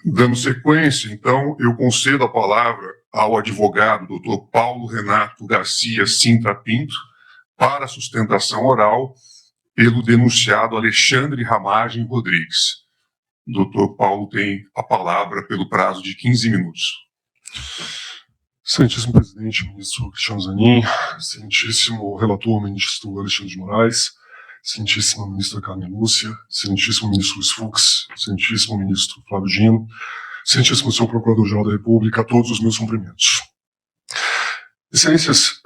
Dando sequência, então, eu concedo a palavra ao advogado Dr. Paulo Renato Garcia Sintra Pinto para a sustentação oral pelo denunciado Alexandre Ramagem Rodrigues. Dr. Paulo tem a palavra pelo prazo de 15 minutos. Excelentíssimo presidente, ministro Cristiano Zanin, excelentíssimo relator, ministro Alexandre de Moraes, excelentíssima ministra Carmen Lúcia, excelentíssimo ministro Luiz Fux, excelentíssimo ministro Flávio Dino, excelentíssimo senhor Procurador-Geral da República, a todos os meus cumprimentos. Excelências,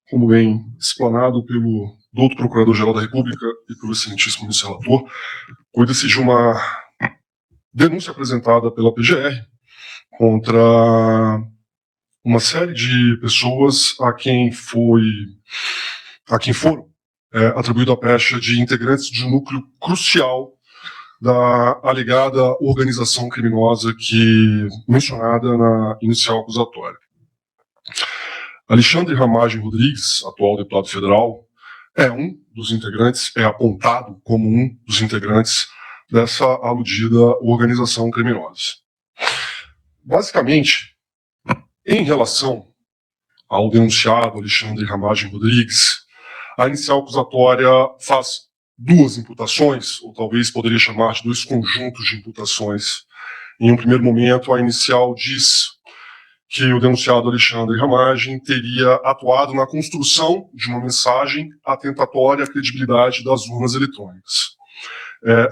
como bem explanado pelo doutor Procurador-Geral da República e pelo excelentíssimo ministro relator, cuida-se de uma denúncia apresentada pela PGR contra uma série de pessoas a quem foram atribuído a pecha de integrantes de um núcleo crucial da alegada organização criminosa mencionada na inicial acusatória. Alexandre Ramagem Rodrigues, atual deputado federal, é apontado como um dos integrantes dessa aludida organização criminosa. Basicamente, em relação ao denunciado Alexandre Ramagem Rodrigues, a inicial acusatória faz duas imputações, ou talvez poderia chamar de dois conjuntos de imputações. Em um primeiro momento, a inicial diz que o denunciado Alexandre Ramagem teria atuado na construção de uma mensagem atentatória à credibilidade das urnas eletrônicas.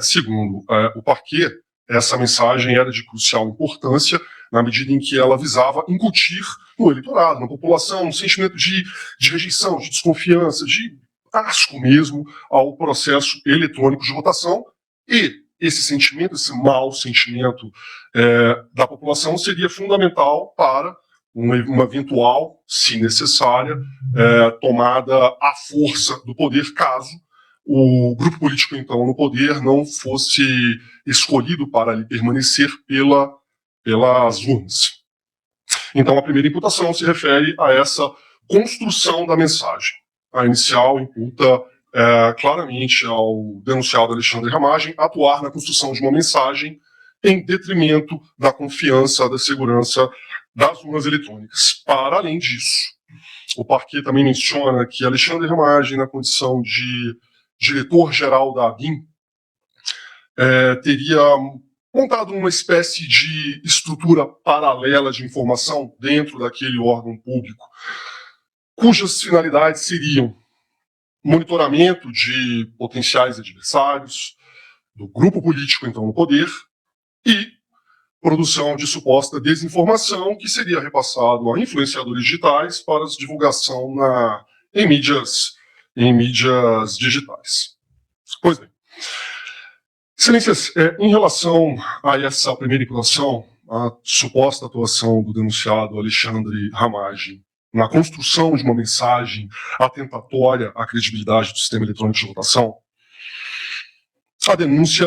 Segundo o parquê, essa mensagem era de crucial importância na medida em que ela visava incutir no eleitorado, na população, um sentimento de rejeição, de desconfiança, de asco mesmo ao processo eletrônico de votação, e esse sentimento, esse mau sentimento da população seria fundamental para uma eventual, se necessária, tomada à força do poder, caso o grupo político, então, no poder não fosse escolhido para ali permanecer pelas urnas. Então, a primeira imputação se refere a essa construção da mensagem. A inicial imputa claramente ao denunciado Alexandre Ramagem atuar na construção de uma mensagem em detrimento da confiança, da segurança das urnas eletrônicas. Para além disso, o parquê também menciona que Alexandre Ramagem, na condição de diretor-geral da ABIN, teria montado uma espécie de estrutura paralela de informação dentro daquele órgão público, cujas finalidades seriam monitoramento de potenciais adversários, do grupo político, então, no poder, e produção de suposta desinformação que seria repassado a influenciadores digitais para divulgação em mídias digitais. Pois bem, excelências, em relação a essa primeira imputação, a suposta atuação do denunciado Alexandre Ramagem na construção de uma mensagem atentatória à credibilidade do sistema eletrônico de votação, a denúncia,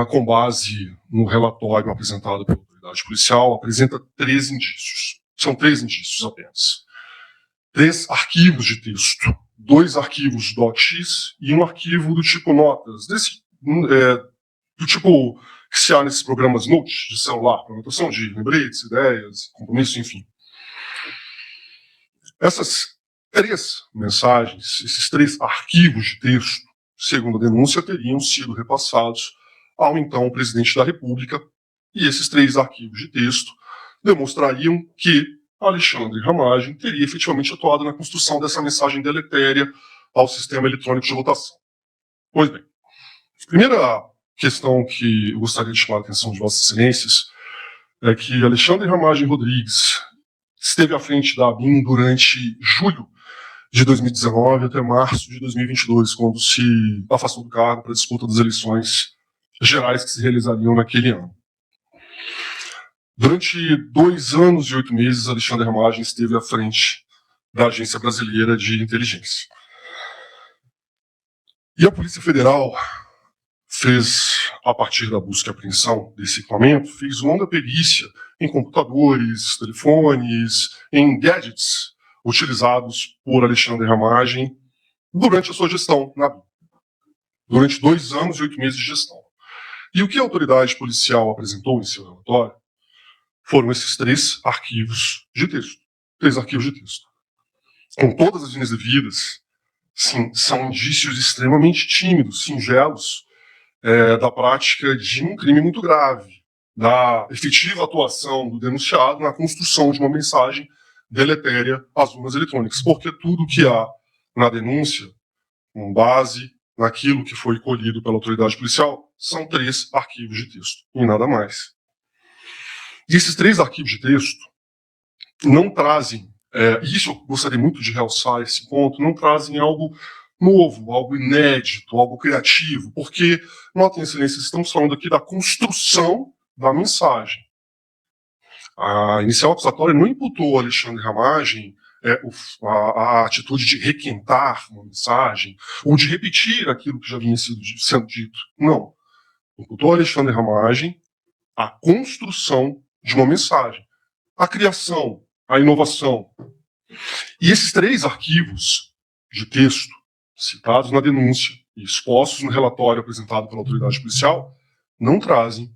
com base no relatório apresentado pela autoridade policial, apresenta 3 indícios. São 3 indícios apenas. 3 arquivos de texto, 2 arquivos .x e um arquivo do tipo notas, do tipo que se há nesses programas Note de celular, para anotação de lembretes, ideias, compromissos, enfim. Essas 3 mensagens, esses 3 arquivos de texto, segundo a denúncia, teriam sido repassados ao então presidente da República, e esses 3 arquivos de texto demonstrariam que Alexandre Ramagem teria efetivamente atuado na construção dessa mensagem deletéria ao sistema eletrônico de votação. Pois bem, a primeira questão que eu gostaria de chamar a atenção de Vossas Excelências é que Alexandre Ramagem Rodrigues esteve à frente da ABIN durante julho de 2019 até março de 2022, quando se afastou do cargo para a disputa das eleições gerais que se realizariam naquele ano. Durante 2 anos e 8 meses, Alexandre Ramagem esteve à frente da Agência Brasileira de Inteligência. E a Polícia Federal fez, a partir da busca e apreensão desse equipamento, fez longa perícia em computadores, telefones, em gadgets utilizados por Alexandre Ramagem durante a sua gestão na ABIN. Durante 2 anos e 8 meses de gestão. E o que a autoridade policial apresentou em seu relatório foram esses 3 arquivos de texto. 3 arquivos de texto. Com todas as linhas devidas, sim, são indícios extremamente tímidos, singelos, da prática de um crime muito grave, da efetiva atuação do denunciado na construção de uma mensagem deletéria às urnas eletrônicas, porque tudo que há na denúncia, com base naquilo que foi colhido pela autoridade policial, são 3 arquivos de texto, e nada mais. E esses 3 arquivos de texto não trazem, e isso eu gostaria muito de realçar esse ponto, não trazem algo novo, algo inédito, algo criativo, porque, notem, excelência, estamos falando aqui da construção da mensagem. A inicial acusatória não imputou a Alexandre Ramagem a atitude de requentar uma mensagem ou de repetir aquilo que já vinha sendo dito. Não. Imputou a Alexandre Ramagem a construção de uma mensagem, a criação, a inovação. E esses 3 arquivos de texto citados na denúncia e expostos no relatório apresentado pela autoridade policial não trazem,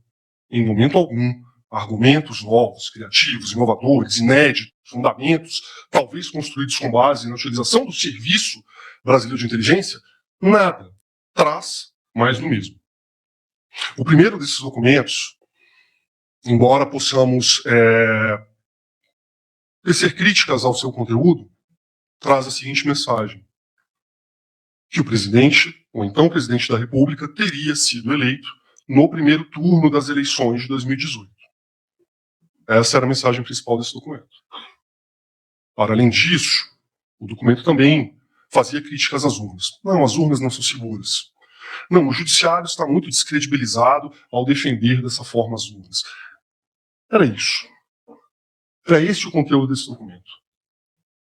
em momento algum, argumentos novos, criativos, inovadores, inéditos, fundamentos, talvez construídos com base na utilização do Serviço Brasileiro de Inteligência, nada. Traz mais do mesmo. O primeiro desses documentos, embora possamos tecer críticas ao seu conteúdo, traz a seguinte mensagem: que o presidente, ou então o presidente da República, teria sido eleito no primeiro turno das eleições de 2018. Essa era a mensagem principal desse documento. Para além disso, o documento também fazia críticas às urnas. Não, as urnas não são seguras. Não, o judiciário está muito descredibilizado ao defender dessa forma as urnas. Era isso. Era esse o conteúdo desse documento.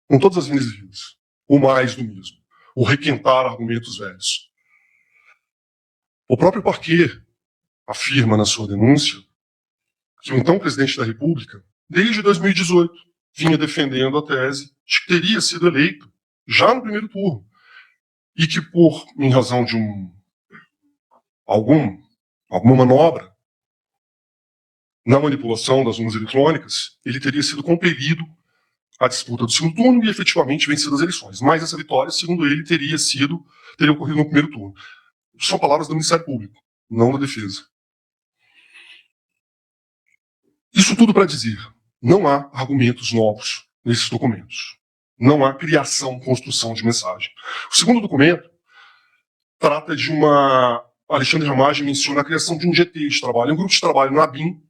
Com todas as linhas devidas. O mais do mesmo. O requentar argumentos velhos. O próprio Parquet afirma na sua denúncia que o então presidente da República, desde 2018, vinha defendendo a tese de que teria sido eleito já no primeiro turno e que, em razão de alguma manobra na manipulação das urnas eletrônicas, ele teria sido compelido à disputa do segundo turno e efetivamente vencido as eleições. Mas essa vitória, segundo ele, teria ocorrido no primeiro turno. São palavras do Ministério Público, não da defesa. Isso tudo para dizer, não há argumentos novos nesses documentos. Não há criação, construção de mensagem. O segundo documento trata de Alexandre Ramagem menciona a criação de um GT de trabalho, um grupo de trabalho na ABIN,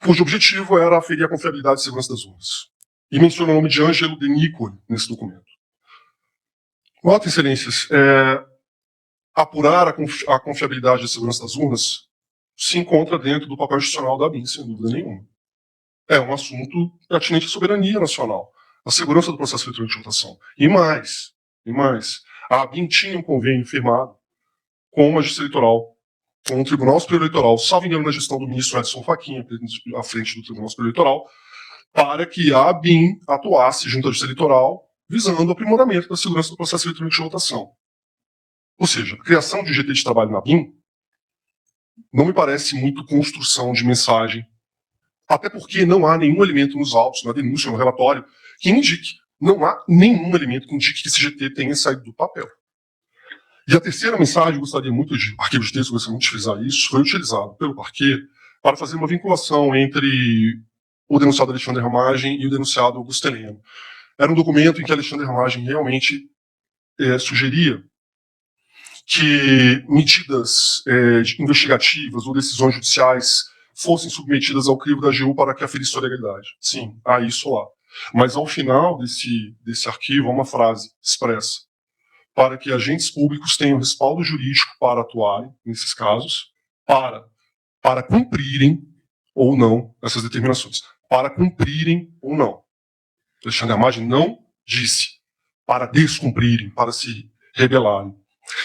cujo objetivo era aferir a confiabilidade e segurança das urnas. E menciona o nome de Ângelo De Nicoli nesse documento. Notem, excelências, apurar a confiabilidade e a segurança das urnas se encontra dentro do papel institucional da ABIN, sem dúvida nenhuma. É um assunto pertinente à soberania nacional, à segurança do processo eletrônico de votação. E mais, a ABIN tinha um convênio firmado com a Justiça Eleitoral, com o Tribunal Superior Eleitoral, salvo engano na gestão do ministro Edson Fachin, à frente do Tribunal Superior Eleitoral, para que a ABIN atuasse junto à Justiça Eleitoral, visando o aprimoramento da segurança do processo eletrônico de votação. Ou seja, a criação de um GT de trabalho na ABIN não me parece muito construção de mensagem, até porque não há nenhum elemento nos autos, na denúncia, no relatório, que indique, não há nenhum elemento que indique que esse GT tenha saído do papel. E a terceira mensagem, gostaria muito de, arquivo de texto, gostaria muito de frisar isso, foi utilizado pelo Parquet para fazer uma vinculação entre o denunciado Alexandre Ramagem e o denunciado Augusto Heleno. Era um documento em que Alexandre Ramagem realmente sugeria que medidas investigativas ou decisões judiciais fossem submetidas ao crivo da AGU para que aferisse sua legalidade. Sim, há isso lá. Mas ao final desse arquivo há uma frase expressa: para que agentes públicos tenham respaldo jurídico para atuarem nesses casos, para cumprirem ou não essas determinações. Para cumprirem ou não. Alexandre Ramagem não disse para descumprirem, para se rebelarem.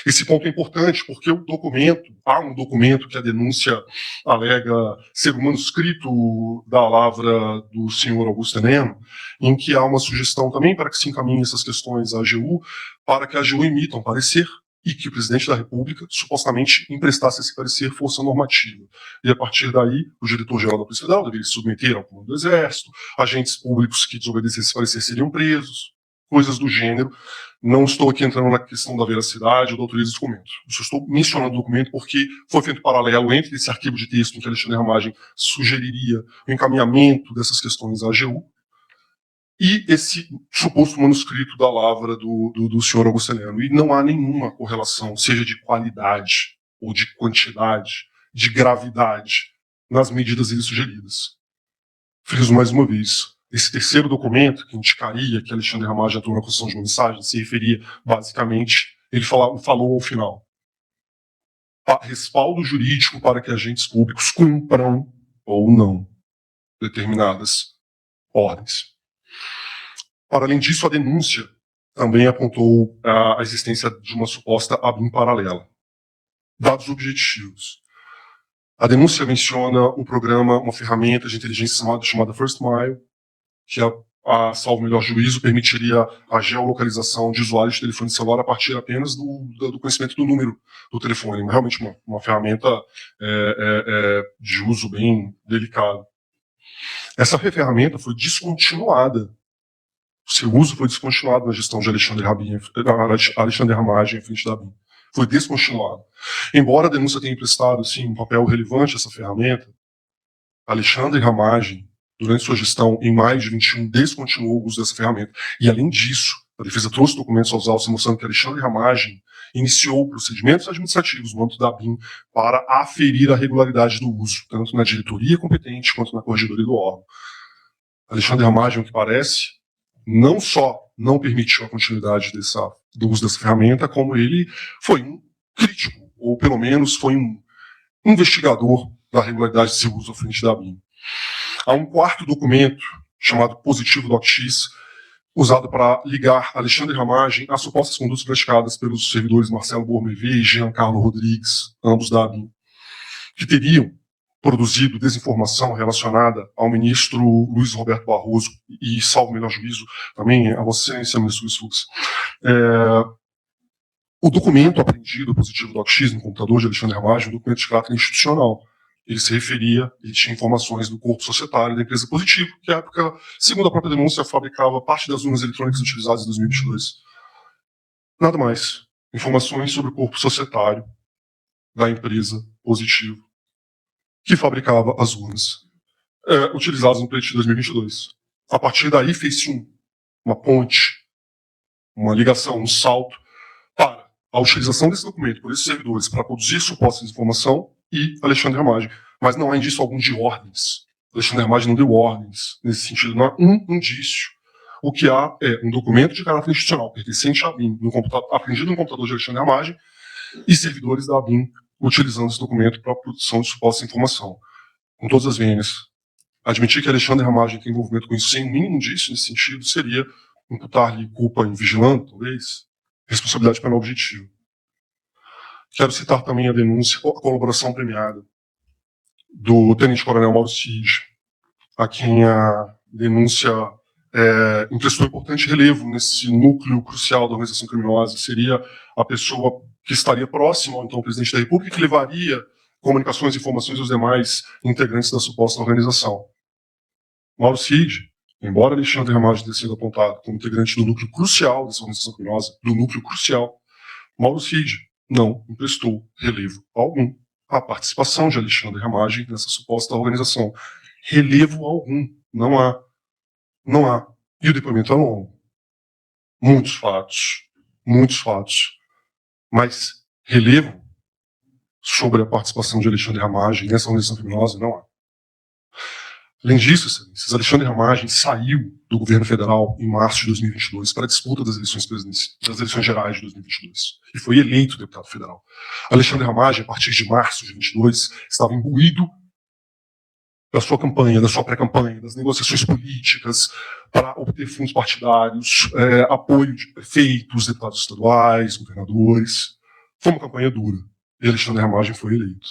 Esse ponto é importante porque há um documento que a denúncia alega ser um manuscrito da lavra do senhor Augusto Heleno, em que há uma sugestão também para que se encaminhe essas questões à AGU, para que a AGU emita um parecer e que o presidente da República supostamente emprestasse esse parecer força normativa. E a partir daí, o diretor-geral da Polícia Federal deveria se submeter ao comando do Exército, agentes públicos que desobedecessem esse parecer seriam presos, coisas do gênero. Não estou aqui entrando na questão da veracidade ou da autoria desse documento. Eu só estou mencionando o documento porque foi feito paralelo entre esse arquivo de texto em que Alexandre Ramagem sugeriria o encaminhamento dessas questões à AGU e esse suposto manuscrito da lavra do senhor Augusto Heleno. E não há nenhuma correlação, seja de qualidade ou de quantidade, de gravidade, nas medidas ali sugeridas. Friso mais uma vez, esse terceiro documento, que indicaria que Alexandre Ramagem atuou na construção de uma mensagem, se referia, basicamente, ele falou ao final, respaldo jurídico para que agentes públicos cumpram ou não determinadas ordens. Para além disso, a denúncia também apontou a existência de uma suposta ABIN paralela. Dados objetivos. A denúncia menciona um programa, uma ferramenta de inteligência chamada First Mile, que, salvo melhor juízo, permitiria a geolocalização de usuários de telefone celular a partir apenas do conhecimento do número do telefone. Realmente uma ferramenta de uso bem delicado. Essa ferramenta foi descontinuada. O seu uso foi descontinuado na gestão de Alexandre Ramagem à frente da ABIN. Foi descontinuado. Embora a denúncia tenha prestado sim, um papel relevante a essa ferramenta, Alexandre Ramagem, durante sua gestão, em maio de 21, descontinuou o uso dessa ferramenta. E, além disso, a defesa trouxe documentos aos autos mostrando que Alexandre Ramagem iniciou procedimentos administrativos no âmbito da ABIN para aferir a regularidade do uso, tanto na diretoria competente quanto na corregedoria do órgão. Alexandre Ramagem, o que parece, não só não permitiu a continuidade do uso dessa ferramenta, como ele foi um crítico, ou pelo menos foi um investigador da regularidade de seu uso à frente da ABIN. Há um quarto documento, chamado Positivo DocX, usado para ligar Alexandre Ramagem às supostas condutas praticadas pelos servidores Marcelo Bormevê e Giancarlo Rodrigues, ambos da ABIN, que teriam produzido desinformação relacionada ao ministro Luiz Roberto Barroso e, salvo melhor juízo, também a Vossa Excelência, ministro Luiz Fux. O documento apreendido, Positivo DocX, no computador de Alexandre Ramagem, é um documento de caráter institucional. Ele se referia, ele tinha informações do corpo societário da empresa Positivo, que à época, segundo a própria denúncia, fabricava parte das urnas eletrônicas utilizadas em 2022. Nada mais. Informações sobre o corpo societário da empresa Positivo, que fabricava as urnas utilizadas no pleito de 2022. A partir daí fez-se uma ponte, uma ligação, um salto para a utilização desse documento por esses servidores para produzir suposta desinformação e Alexandre Ramagem. Mas não há indício algum de ordens. Alexandre Ramagem não deu ordens nesse sentido, não há um indício. O que há é um documento de caráter institucional pertencente à ABIN, apreendido no computador de Alexandre Ramagem, e servidores da ABIN utilizando esse documento para a produção de suposta informação. Com todas as vênias. Admitir que Alexandre Ramagem tem envolvimento com isso sem o mínimo indício nesse sentido seria imputar-lhe culpa em vigilante, talvez, responsabilidade penal objetiva. Quero citar também a denúncia, a colaboração premiada do tenente-coronel Mauro Cid, a quem a denúncia emprestou importante relevo nesse núcleo crucial da organização criminosa. Seria a pessoa que estaria próxima ao então presidente da República, que levaria comunicações e informações aos demais integrantes da suposta organização. Mauro Cid, embora Alexandre Ramagem tenha sido apontado como integrante do núcleo crucial dessa organização criminosa, do núcleo crucial, Mauro Cid não emprestou relevo algum à participação de Alexandre Ramagem nessa suposta organização. Relevo algum. Não há. Não há. E o depoimento é longo. Muitos fatos. Mas relevo sobre a participação de Alexandre Ramagem nessa organização criminosa não há. Além disso, excelências, Alexandre Ramagem saiu do governo federal em março de 2022 para a disputa das eleições gerais de 2022 e foi eleito deputado federal. Alexandre Ramagem, a partir de março de 2022, estava imbuído da sua campanha, da sua pré-campanha, das negociações políticas para obter fundos partidários, apoio de prefeitos, deputados estaduais, governadores. Foi uma campanha dura e Alexandre Ramagem foi eleito.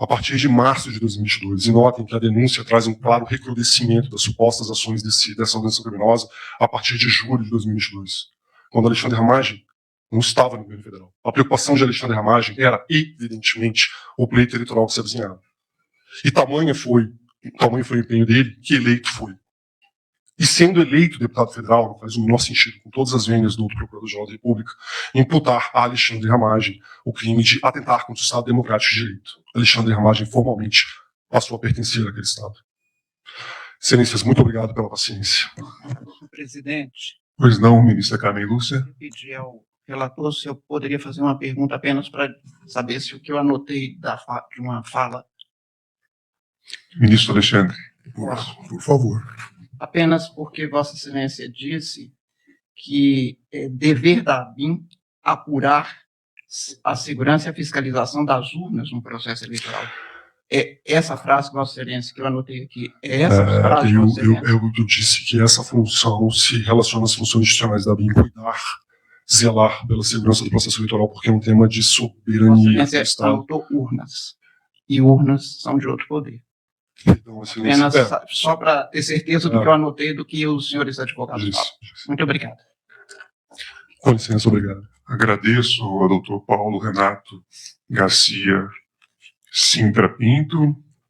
A partir de março de 2022, e notem que a denúncia traz um claro recrudescimento das supostas ações dessa organização criminosa a partir de julho de 2022, quando Alexandre Ramagem não estava no governo federal. A preocupação de Alexandre Ramagem era, evidentemente, o pleito eleitoral que se avizinhava. E tamanho foi o empenho dele, que eleito foi. E sendo eleito deputado federal, não faz o menor sentido, com todas as vênias do Procurador-Geral da República, imputar a Alexandre Ramagem o crime de atentar contra o Estado Democrático de Direito. Alexandre Ramagem formalmente passou a pertencer àquele Estado. Excelências, muito obrigado pela paciência. Presidente, Pois não, ministra Carmen Lúcia. eu pedi ao relator se eu poderia fazer uma pergunta apenas para saber se o que eu anotei de uma fala, Ministro Alexandre. Por favor. apenas porque Vossa Excelência disse que é dever da ABIN apurar a segurança e a fiscalização das urnas no processo eleitoral. É essa frase, Vossa Excelência, que eu anotei aqui, é essa frase, Vossa Excelência? Eu disse que essa função se relaciona às funções institucionais da BIM, cuidar, zelar pela segurança do processo eleitoral, porque é um tema de Vossa soberania do Excelência Estado. anotou urnas, e urnas são de outro poder. Perdão, Excelência. Apenas só para ter certeza do que eu anotei, do que os senhores advogados falam. Isso. Muito obrigado. Com licença, obrigado. Agradeço ao doutor Paulo Renato Garcia Sintra Pinto